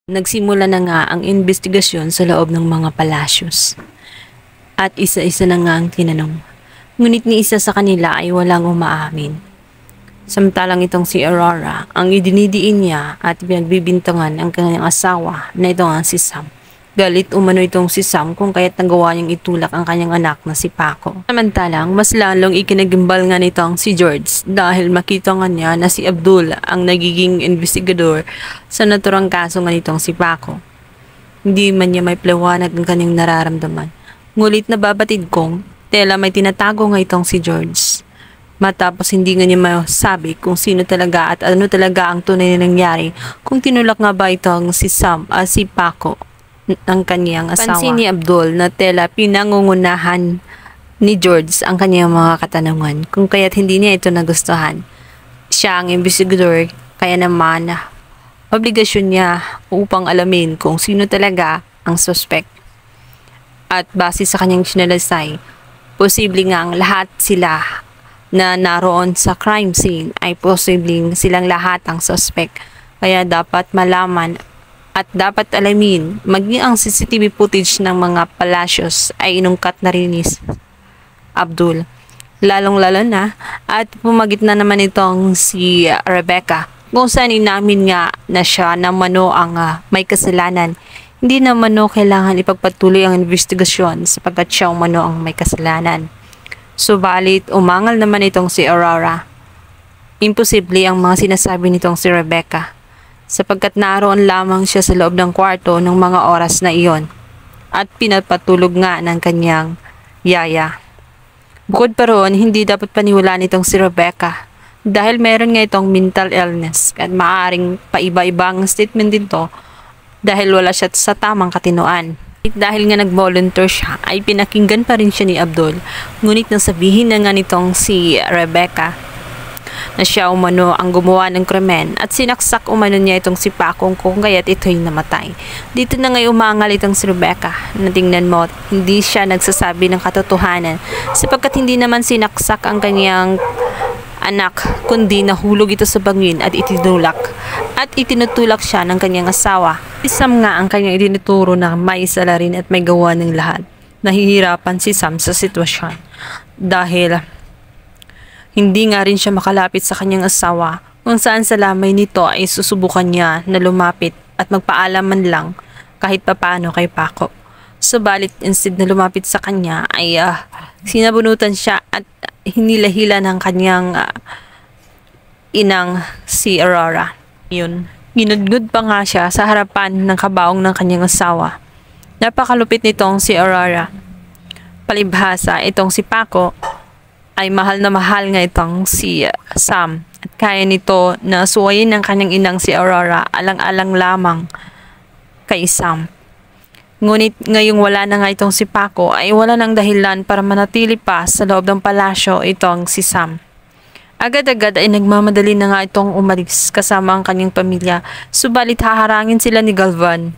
Nagsimula na nga ang investigasyon sa loob ng mga palasyos. At isa-isa na nga ang tinanong. Ngunit ni isa sa kanila ay walang umaamin. Samantalang itong si Aurora, ang idinidiin niya at pinagbibintangan ang kanyang asawa na itong ang si Sam. Galit umano itong si Sam kung kaya't nagawa niyang itulak ang kanyang anak na si Paco. Samantalang mas lalong ikinagimbal nga nitong si George dahil makita nga niya na si Abdul ang nagiging investigador sa naturang kaso nga nitong si Paco. Hindi man niya may paliwanag ng kanyang nararamdaman. Ngulit nababatid kong tela may tinatago nga itong si George. Matapos hindi nga niya masabi kung sino talaga at ano talaga ang tunay na nangyari kung tinulak nga ba itong si Sam si Paco ng kanyang asawa. Pansin ni Abdul na tela pinangungunahan ni George ang kanyang mga katanungan kung kaya't hindi niya ito nagustuhan. Siya ang investigador kaya naman obligasyon niya upang alamin kung sino talaga ang suspect. At base sa kanyang sinalaysay, posible nga ang lahat sila na naroon sa crime scene ay posibleng silang lahat ang suspect. Kaya dapat malaman at dapat alamin maging ang CCTV footage ng mga palasyos ay inungkat na rin ni Abdul. Lalong-lalo na at pumagit na naman itong si Rebecca kung saan inamin nga na siya na mano ang may kasalanan. Hindi na mano kailangan ipagpatuloy ang investigasyon sapagkat siya umano ang may kasalanan. Subalit umangal naman itong si Aurora. Imposible ang mga sinasabi nitong si Rebecca sapagkat naroon lamang siya sa loob ng kwarto ng mga oras na iyon at pinapatulog nga ng kanyang yaya. Bukod pa roon, hindi dapat paniwalaan itong si Rebecca dahil meron nga itong mental illness at maaaring paiba-ibang statement dito dahil wala siya sa tamang katinoan. Dahil nga nag-volunteer siya ay pinakinggan pa rin siya ni Abdul, ngunit nang sabihin na nga nitong si Rebecca na siya umano ang gumawa ng krimen at sinaksak umano niya itong si Paco kung kaya't ito'y namatay. Dito na ngayon umangal itong si Rebecca na tingnan mo hindi siya nagsasabi ng katotohanan sapagkat hindi naman sinaksak ang kanyang anak kundi nahulog ito sa bangin at itinulak at itinutulak siya ng kanyang asawa. Isam nga ang kanyang itinuturo na may sala rin at may gawa ng lahat. Nahihirapan si Sam sa sitwasyon dahil hindi nga rin siya makalapit sa kanyang asawa kung saan sa lamay nito ay susubukan niya na lumapit at magpaalam man lang kahit papano kay Paco. Subalit instead na lumapit sa kanya ay sinabunutan siya at hinila-hila ng kanyang inang si Aurora. Yun, ginudgud pa nga siya sa harapan ng kabaong ng kanyang asawa. Napakalupit nitong si Aurora. Palibhasa itong si Paco ay mahal na mahal nga itong si Sam at kaya nito na suwayin ng kanyang inang si Aurora alang-alang lamang kay Sam. Ngunit ngayong wala na nga itong si Paco ay wala nang dahilan para manatili pa sa loob ng palasyo itong si Sam. Agad-agad ay nagmamadali na nga itong umalis kasama ang kanyang pamilya, subalit haharangin sila ni Galvan.